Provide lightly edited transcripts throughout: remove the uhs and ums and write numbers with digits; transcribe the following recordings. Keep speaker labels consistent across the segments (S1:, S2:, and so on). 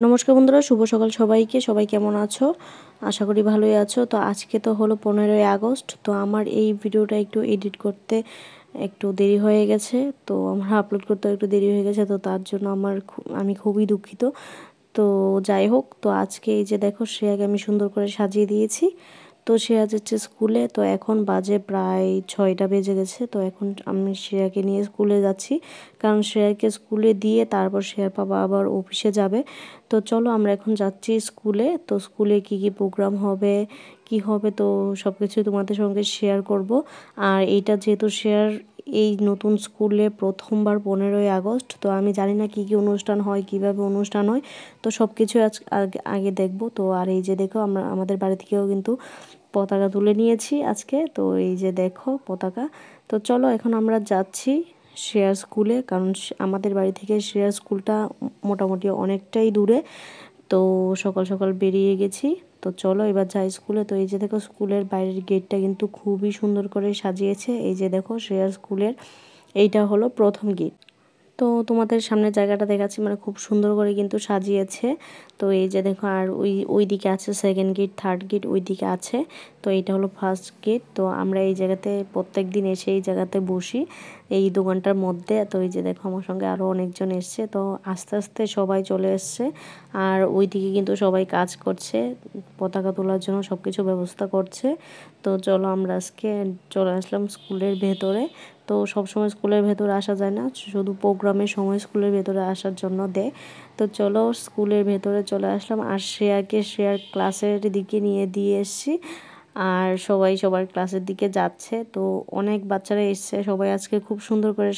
S1: নমস্কার বন্ধুরা, শুভ সকাল সবাইকে। সবাই কেমন আছো? আশা করি ভালোই আছো। তো আজকে তো হলো 15ই আগস্ট। তো আমার এই ভিডিওটা একটু এডিট করতে একটু দেরি হয়ে গেছে, তো আমার আপলোড করতে একটু দেরি হয়ে গেছে, তো তার জন্য আমি খুবই দুঃখিত। তো যাই হোক, তো আজকে এই যে দেখো শ্রেয়াকে আমি সুন্দর করে সাজিয়ে দিয়েছি। তো শ্রেয়া যাচ্ছে স্কুলে। তো এখন বাজে প্রায় 6টা বেজে গেছে। তো এখন আমি শ্রেয়াকে নিয়ে স্কুলে যাচ্ছি, কারণ শ্রেয়াকে স্কুলে দিয়ে তারপর শ্রেয়ার বাবা আবার অফিসে যাবে। তো চলো আমরা এখন যাচ্ছি স্কুলে। তো স্কুলে কি কি প্রোগ্রাম হবে, কি হবে, তো সব কিছু তোমাদের সঙ্গে শেয়ার করব। আর এইটা যেহেতু এই নতুন স্কুলে প্রথমবার 15ই আগস্ট, তো আমি জানি না কি কি অনুষ্ঠান হয়, কিভাবে অনুষ্ঠান হয়, তো সব কিছু আগে দেখব। তো আর এই যে দেখো আমাদের বাড়ি থেকেও কিন্তু পতাকা তুলে নিয়েছি আজকে। তো এই যে দেখো পতাকা। তো চলো এখন আমরা যাচ্ছি শ্রেয়ার স্কুলে, কারণ আমাদের বাড়ি থেকে শ্রেয়ার স্কুলটা মোটামুটি অনেকটাই দূরে। তো সকাল সকাল বেরিয়ে গেছি। তো চলো এবার যাই স্কুলে। তো এই যে দেখো স্কুলের বাইরের গেটটা কিন্তু খুবই সুন্দর করে সাজিয়েছে। এই যে দেখো শ্রেয়ার স্কুলের এইটা হলো প্রথম গেট। তো তোমাদের সামনের জায়গাটা দেখাচ্ছি, মানে খুব সুন্দর করে কিন্তু সাজিয়েছে। তো এই যে দেখো, আর ওই দিকে আছে সেকেন্ড গেট, থার্ড গেট ওই দিকে আছে। তো এইটা হলো ফার্স্ট গেট। তো আমরা এই জায়গাতে প্রত্যেক দিন এসে এই জায়গাতে বসি, এই দোকানটার মধ্যে। তো এই যে দেখো আমার সঙ্গে আরও অনেকজন এসছে। তো আস্তে আস্তে সবাই চলে এসছে, আর ওই দিকে কিন্তু সবাই কাজ করছে, পতাকা তোলার জন্য সব কিছু ব্যবস্থা করছে। তো চলো আমরা আজকে চলে আসলাম স্কুলের ভেতরে। তো সবসময় স্কুলের ভেতরে আসা যায় না, শুধু প্রোগ্রামের সময় স্কুলের ভেতরে আসার জন্য দেয়। তো চলো স্কুলের ভেতরে চলে আসলাম, আর শ্রেয়ার ক্লাসের দিকে নিয়ে দিয়ে এসেছি। আর সবাই সবার ক্লাসের দিকে যাচ্ছে। তো অনেক বাচ্চারা এসছে, সবাই আজকে খুব সুন্দর করে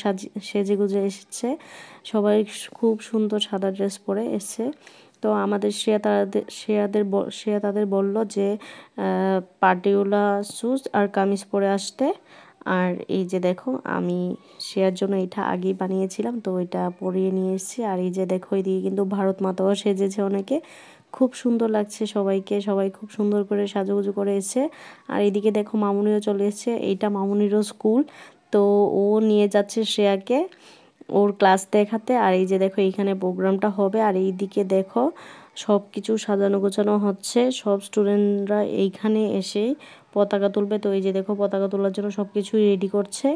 S1: সেজে গুজে এসেছে। সবাই খুব সুন্দর সাদা ড্রেস পরে এসছে। তো আমাদের শ্রেয়া তাদের বলল যে পাটিওলা শুজ আর কামিজ পরে আসতে। আর এই যে দেখো আমি শ্রেয়ার জন্য এটা আগেই বানিয়েছিলাম, তো এটা পরিয়ে নিয়ে এসেছি। আর এই যে দেখো এইদিকে কিন্তু ভারত মাতাও সেজেছে অনেকে, খুব সুন্দর লাগছে সবাইকে, সবাই খুব সুন্দর করে সাজুগুজু করে এসেছে। আর এইদিকে দেখো মামুনিও চলে এসেছে, এইটা মামুনিরও স্কুল। তো ও নিয়ে যাচ্ছে শ্রেয়াকে ওর ক্লাস দেখাতে। আর এই যে দেখো এইখানে প্রোগ্রামটা হবে, আর এই দিকে দেখো সব কিছু সাজানো গোছানো হচ্ছে, সব স্টুডেন্টরা এইখানে এসে পতাকা তুলবে। তো এই যে দেখো পতাকা তোলার জন্য সব কিছুই রেডি করছে,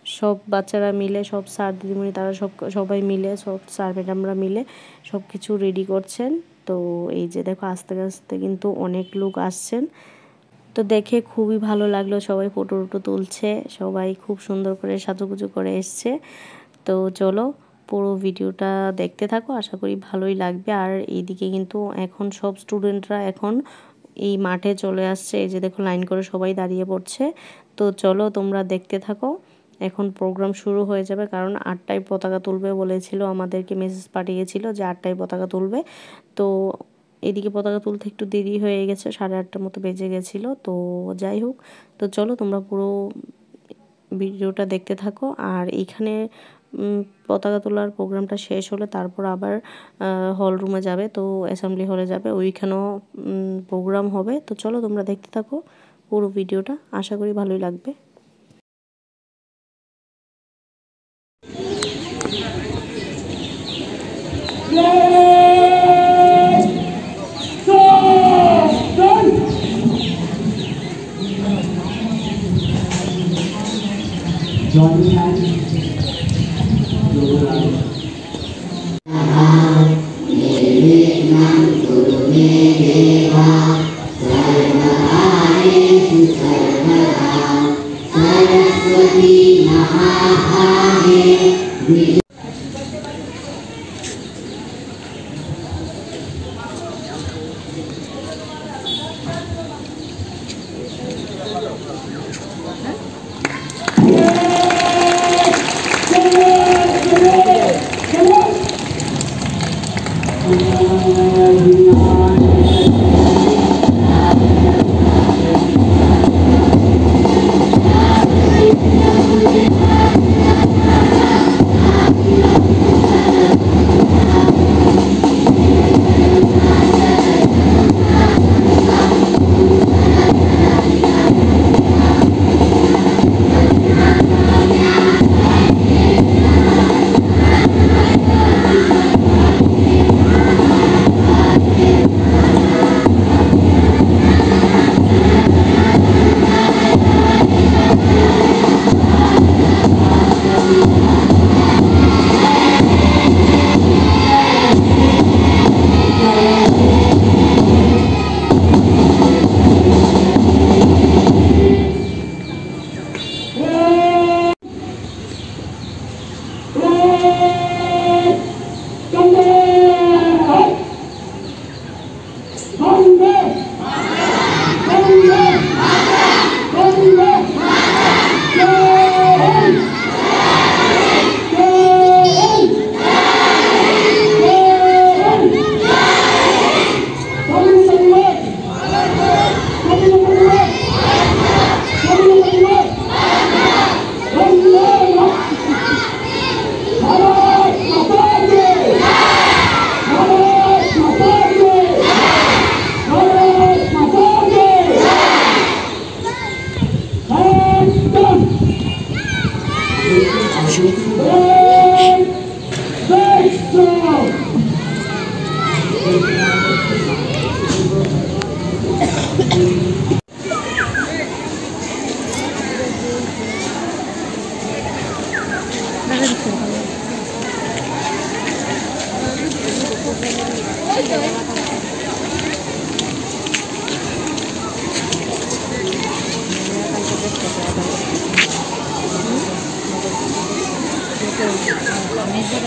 S1: সব বাচ্চারা মিলে, সব স্যার দিদিমণি তারা সবাই মিলে, সব স্যার ম্যাডামরা মিলে সব কিছু রেডি করছেন। তো এই যে দেখো আস্তে আস্তে কিন্তু অনেক লোক আসছেন। তো দেখে খুবই ভালো লাগলো, সবাই ফটো টটো তুলছে, সবাই খুব সুন্দর করে সাজুগুজু করে এসছে। তো চলো পুরো ভিডিওটা দেখতে থাকো, আশা করি ভালোই লাগবে। আর এইদিকে কিন্তু এখন সব স্টুডেন্টরা এখন এই মাঠে চলে আসছে, এই যে দেখো লাইন করে সবাই দাঁড়িয়ে পড়ছে। তো চলো তোমরা দেখতে থাকো, এখন প্রোগ্রাম শুরু হয়ে যাবে, কারণ 8টায় পতাকা তুলবে বলেছিল, আমাদেরকে মেসেজ পাঠিয়েছিল যে 8টায় পতাকা তুলবে। তো এদিকে পতাকা তুলতে একটু দেরি হয়ে গেছে, 8:30টার মতো বেজে গেছিলো। তো যাই হোক, তো চলো তোমরা পুরো ভিডিওটা দেখতে থাকো। আর এইখানে পতাকা তোলার প্রোগ্রামটা শেষ হলে তারপর আবার হল রুমে যাবে, তো অ্যাসেম্বলি হলে যাবে, ওইখানেও প্রোগ্রাম হবে। তো চলো তোমরা দেখতে থাকো পুরো ভিডিওটা, আশা করি ভালোই লাগবে।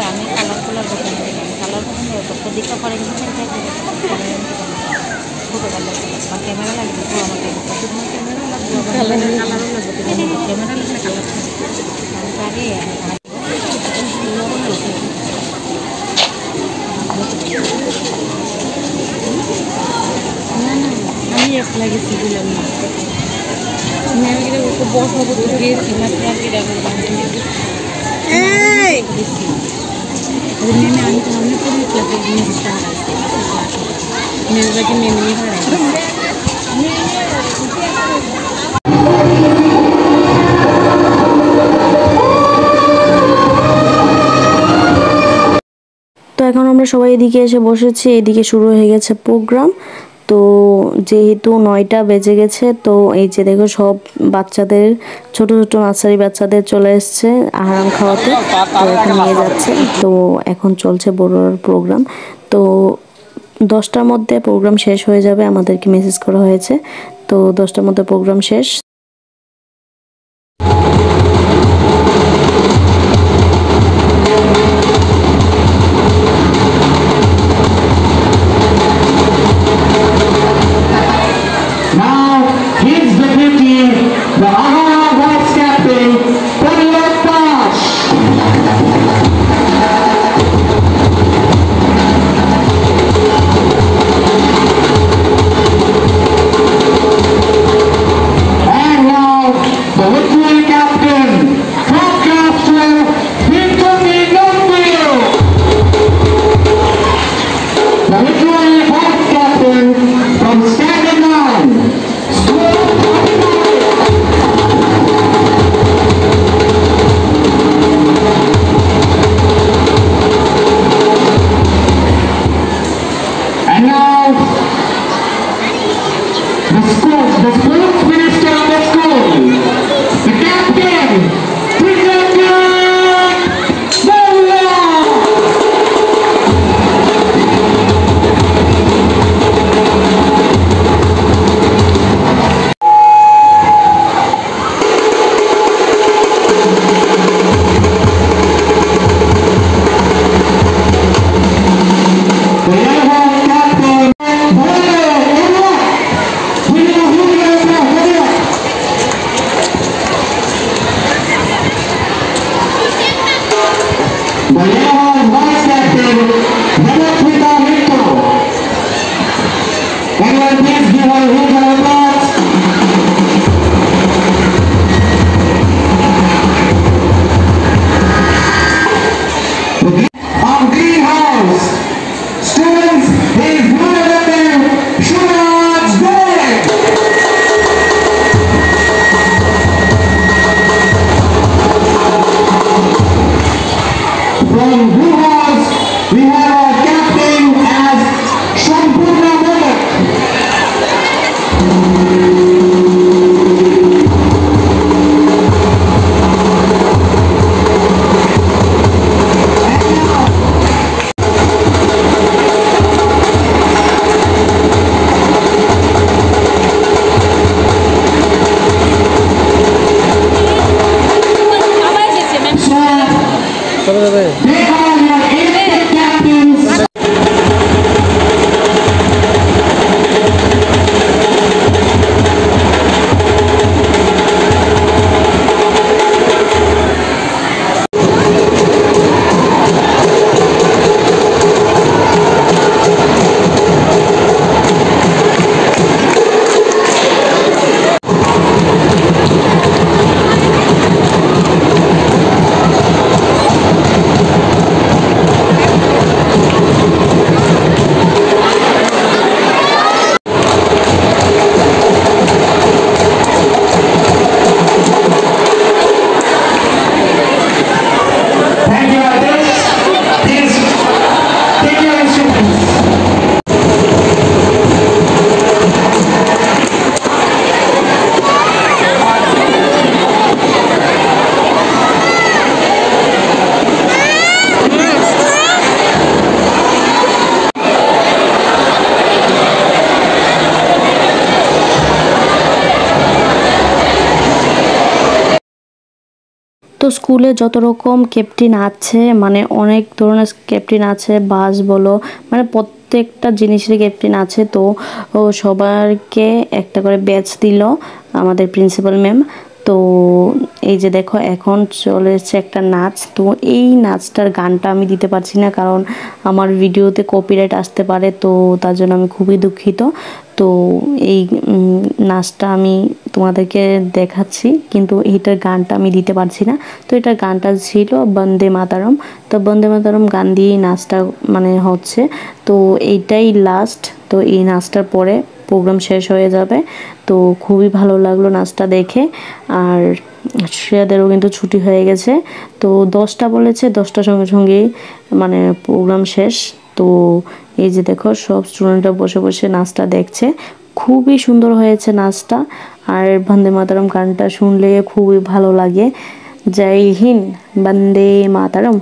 S2: আমি কালার কালার পছন্দ করি, কালার পছন্দ করতো প্রদীপটা পরে কিন্তু ফটো কালার বা ক্যামেরা লাগবে তো আমাকে ক্যামেরা লাগবে, কালারও লাগবে, ক্যামেরা লাগলে কালার পারে আমি এক লাগেছি বললাম না আমি বসবো গিয়েছি মেমে আমি তো অনেক কোনো ক্লাসে জিনিসটা হারাইছি মেমটাকে মেমে হারাইছি।
S1: তো এখন আমরা সবাই এদিকে এসে বসেছি, এদিকে শুরু হয়ে গেছে প্রোগ্রাম। তো যেহেতু 9টা বেজে গেছে, তো এই যে দেখো সব বাচ্চাদের ছোট ছোট নার্সারি বাচ্চাদের চলে এসছে আহারাম খাওয়াতে, তো এখন নিয়ে যাচ্ছে। তো এখন চলছে বড়োর প্রোগ্রাম। তো 10টার মধ্যে প্রোগ্রাম শেষ হয়ে যাবে, আমাদেরকে মেসেজ করা হয়েছে। তো 10টার মধ্যে প্রোগ্রাম শেষ। তো স্কুলে যত রকম ক্যাপ্টেন আছে, মানে অনেক ধরনের ক্যাপ্টেন আছে, বাস বলো, মানে প্রত্যেকটা জিনিসের ক্যাপ্টেন আছে। তো সবাইকে একটা করে ব্যাচ দিল আমাদের প্রিন্সিপাল ম্যাম। তো এই যে দেখো এখন চলে এসেছে একটা নাচ। তো এই নাচটার গানটা আমি দিতে পারছি না, কারণ আমার ভিডিওতে কপিরাইট আসতে পারে, তো তার জন্য আমি খুবই দুঃখিত। তো এই নাচটা আমি তোমাদেরকে দেখাচ্ছি, কিন্তু এইটার গানটা আমি দিতে পারছি না। তো এটার গানটা ছিল বন্দে মাতারম। তো বন্দে মাতারম গান দিয়েই নাচটা মানে হচ্ছে। তো এইটাই লাস্ট। তো এই নাচটার পরে প্রোগ্রাম শেষ হয়ে যাবে। তো খুবই ভালো লাগলো নাচটা দেখে। আর শ্রেয়াদেরও কিন্তু ছুটি হয়ে গেছে। তো 10টা বলেছে, 10টার সঙ্গে সঙ্গেই মানে প্রোগ্রাম শেষ। তো এই যে দেখো সব স্টুডেন্টরা বসে বসে নাচটা দেখছে। খুবই সুন্দর হয়েছে নাচটা। আর বন্দে মাতরম গানটা শুনলে খুবই ভালো লাগে। জয় হিন্দ, বন্দে মাতরম।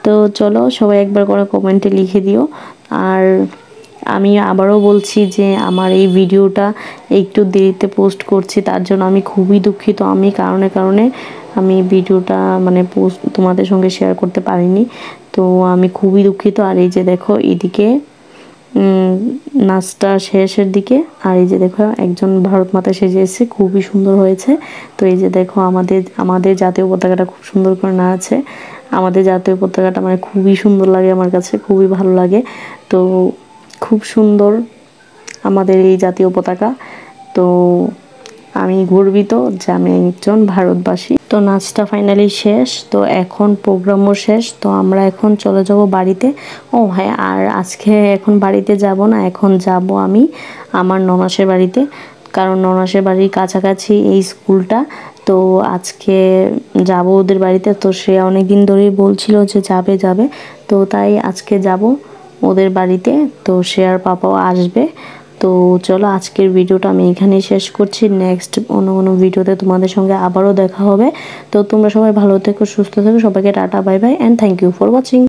S1: তো চলো সবাই একবার করে কমেন্টে লিখে দিও। আর আমি আবারও বলছি যে আমার এই ভিডিওটা একটু দেরিতে পোস্ট করছি, তার জন্য আমি খুবই দুঃখিত। আমি কারণে আমি ভিডিওটা মানে পোস্ট তোমাদের সঙ্গে শেয়ার করতে পারিনি। তো আমি খুবই দুঃখিত। আর এই যে দেখো এদিকে নাচটা শেষের দিকে। আর এই যে দেখো একজন ভারত মাতা সেজে এসেছে, খুবই সুন্দর হয়েছে। তো এই যে দেখো আমাদের জাতীয় পতাকাটা খুব সুন্দর করে না আছে। আমাদের জাতীয় পতাকাটা মানে খুবই সুন্দর লাগে, আমার কাছে খুবই ভালো লাগে। তো খুব সুন্দর আমাদের এই জাতীয় পতাকা। তো আমি গর্বিত যে আমি একজন ভারতবাসী। তো নাচটা ফাইনালি শেষ। তো এখন প্রোগ্রামও শেষ। তো আমরা এখন চলে যাব বাড়িতে। ও হ্যাঁ, আর আজকে এখন বাড়িতে যাব না, এখন যাব আমি আমার ননাসের বাড়িতে, কারণ ননাসের বাড়ির কাছাকাছি এই স্কুলটা। তো আজকে যাব ওদের বাড়িতে। তো সে অনেক দিন ধরেই বলছিল যে যাবে। তো তাই আজকে যাব ওদের বাড়িতে। তো সে আর পাপাও আসবে। তো চলো আজকের ভিডিওটা আমি এখানেই শেষ করছি। নেক্সট অন্য কোনো ভিডিওতে তোমাদের সঙ্গে আবারও দেখা হবে। তো তোমরা সবাই ভালো থেকো, সুস্থ থেকো। সবাইকে টাটা, bye bye, and thank you for watching.